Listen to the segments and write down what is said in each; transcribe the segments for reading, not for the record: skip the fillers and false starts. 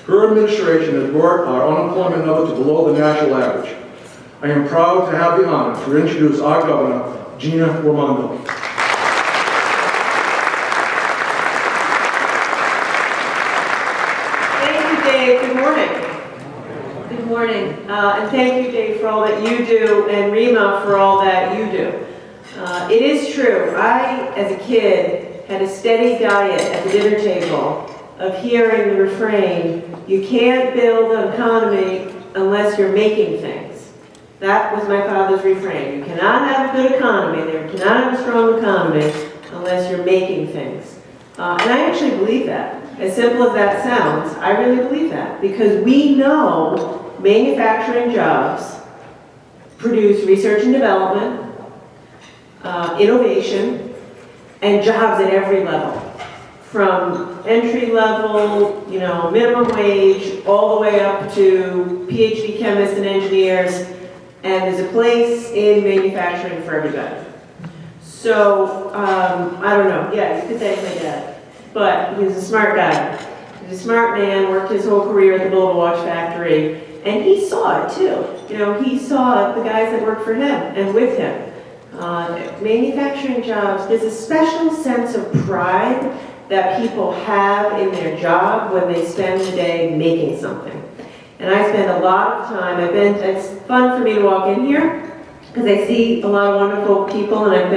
Her administration has brought our unemployment number to below the national average. I am proud to have the honor to introduce our governor, Gina Raimondo. Thank you, Dave. Good morning. Good morning. And thank you, Dave, for all that you do, and Rima for all that you do. It is true. I, as a kid, had a steady diet at the dinner table of hearing the refrain, "You can't build an economy unless you're making things." That was my father's refrain. You cannot have a good economy, you cannot have a strong economy unless you're making things. And I actually believe that. As simple as that sounds, I really believe that. Because we know manufacturing jobs produce research and development, innovation, and jobs at every level. From entry level, minimum wage, all the way up to PhD chemists and engineers, and there's a place in manufacturing for everybody. So, I don't know, yeah, you could thank my dad, but he was a smart guy. He was a smart man, worked his whole career at the Bulba Watch Factory, and he saw it too. He saw the guys that worked for him and with him. Manufacturing jobs, there's a special sense of pride that people have in their job when they spend the day making something. And I spend a lot of time, it's fun for me to walk in here because I see a lot of wonderful people, and I've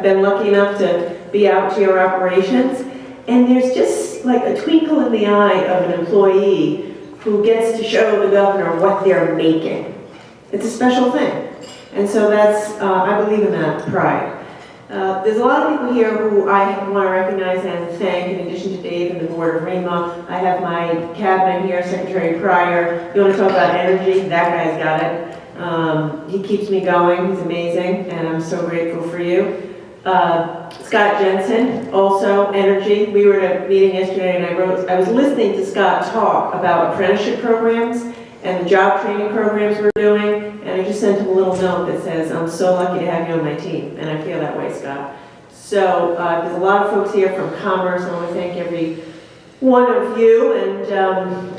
been lucky enough to be out to your operations, and there's just like a twinkle in the eye of an employee who gets to show the governor what they're making. It's a special thing. And so that's, I believe in that pride. There's a lot of people here who I want to recognize and thank, in addition to Dave and the board of REMA. I have my cabinet here, Secretary Pryor. You want to talk about energy? That guy's got it. He keeps me going. He's amazing, and I'm so grateful for you. Scott Jensen, also energy. We were at a meeting yesterday, and I was listening to Scott talk about apprenticeship programs and the job training programs we're doing, and I just sent him a little note that says, "I'm so lucky to have you on my team," and I feel that way, Scott. So there's a lot of folks here from Commerce. I want to thank every one of you, and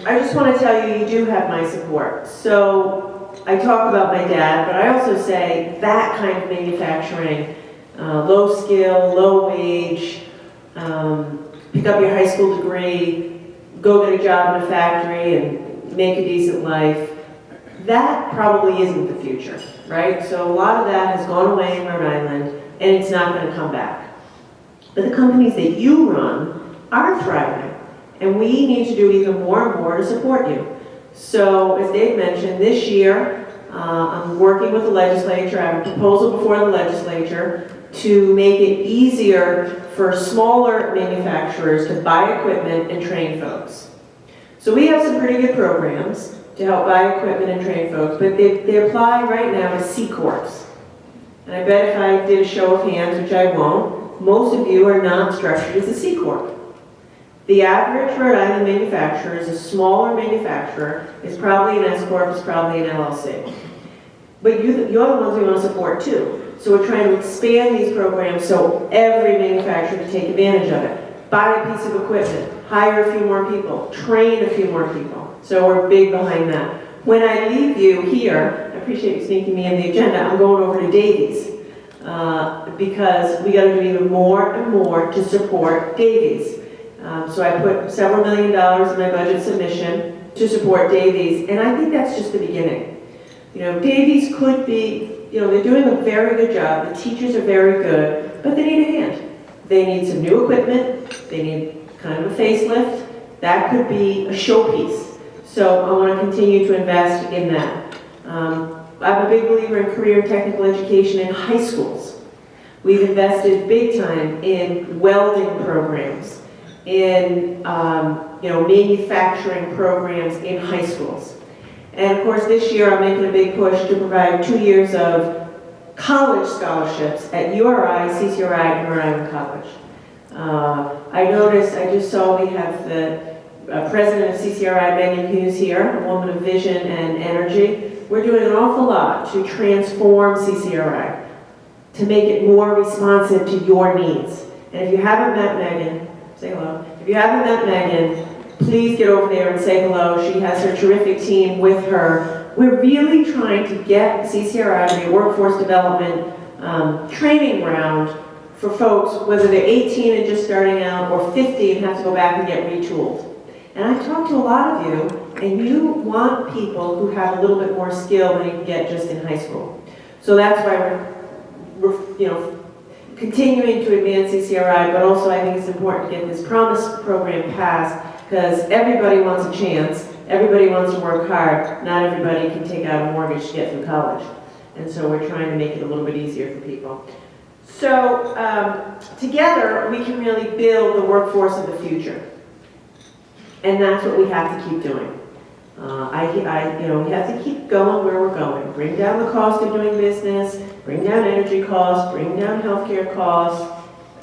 I just want to tell you, you do have my support. So I talk about my dad, but I also say that kind of manufacturing, low skill, low wage, pick up your high school degree, go get a job in a factory, and make a decent life, that probably isn't the future, right? So a lot of that has gone away in Rhode Island, and it's not going to come back. But the companies that you run are thriving, and we need to do even more and more to support you. So, as Dave mentioned, this year, I'm working with the legislature. I have a proposal before the legislature to make it easier for smaller manufacturers to buy equipment and train folks. So we have some pretty good programs to help buy equipment and train folks, but they apply right now to C Corps. And I bet if I did a show of hands, which I won't, most of you are not structured as a C Corp. The average Rhode Island manufacturer is a smaller manufacturer, is probably an S Corp, is probably an LLC. But you're the ones we want to support too. So we're trying to expand these programs so every manufacturer can take advantage of it. Buy a piece of equipment, hire a few more people, train a few more people. So we're big behind that. When I leave you here, I appreciate you sneaking me in the agenda, I'm going over to Davies because we got to do even more and more to support Davies. So I put several $1 million in my budget submission to support Davies, and I think that's just the beginning. Davies could be, they're doing a very good job. The teachers are very good, but they need a hand. They need some new equipment. They need kind of a facelift. That could be a showpiece. So I want to continue to invest in that. I'm a big believer in career and technical education in high schools. We've invested big time in welding programs, in manufacturing programs in high schools. And of course this year I'm making a big push to provide 2 years of college scholarships at URI, CCRI, and Rhode Island College. I just saw we have the president of CCRI, Megan Hughes here, a woman of vision and energy. We're doing an awful lot to transform CCRI, to make it more responsive to your needs. And if you haven't met Megan, say hello. If you haven't met Megan, please get over there and say hello. She has her terrific team with her. We're really trying to get CCRI to be a workforce development training ground for folks, whether they're 18 and just starting out, or 50 and have to go back and get retooled. And I've talked to a lot of you, and you want people who have a little bit more skill than you can get just in high school. So that's why we're continuing to advance CCRI, but also I think it's important to get this Promise program passed, because everybody wants a chance, everybody wants to work hard, not everybody can take out a mortgage to get through college. And so we're trying to make it a little bit easier for people. So together we can really build the workforce of the future. And that's what we have to keep doing. We have to keep going where we're going. Bring down the cost of doing business, bring down energy costs, bring down healthcare costs,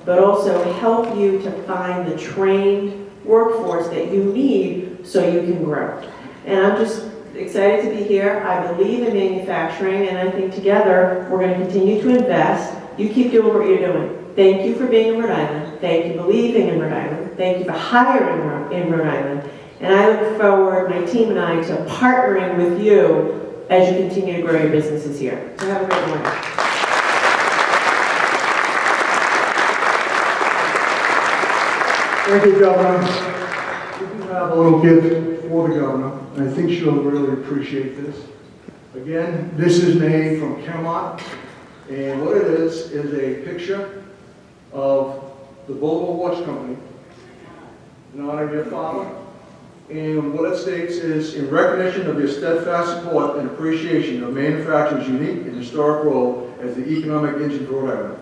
but also help you to find the trained workforce that you need so you can grow. And I'm just excited to be here. I believe in manufacturing, and I think together we're going to continue to invest. You keep doing what you're doing. Thank you for being in Rhode Island. Thank you for believing in Rhode Island. Thank you for hiring in Rhode Island. And I look forward, my team and I, to partnering with you as you continue to grow your businesses here. So have a great morning. Thank you, Governor. We do have a little gift for the Governor, and I think she'll really appreciate this. Again, this is made from Camelot, and what it is a picture of the Volvo Watch Company in honor of your father. And what it states is, in recognition of your steadfast support and appreciation of manufacturing's unique and historic role as the economic engine for Rhode Island.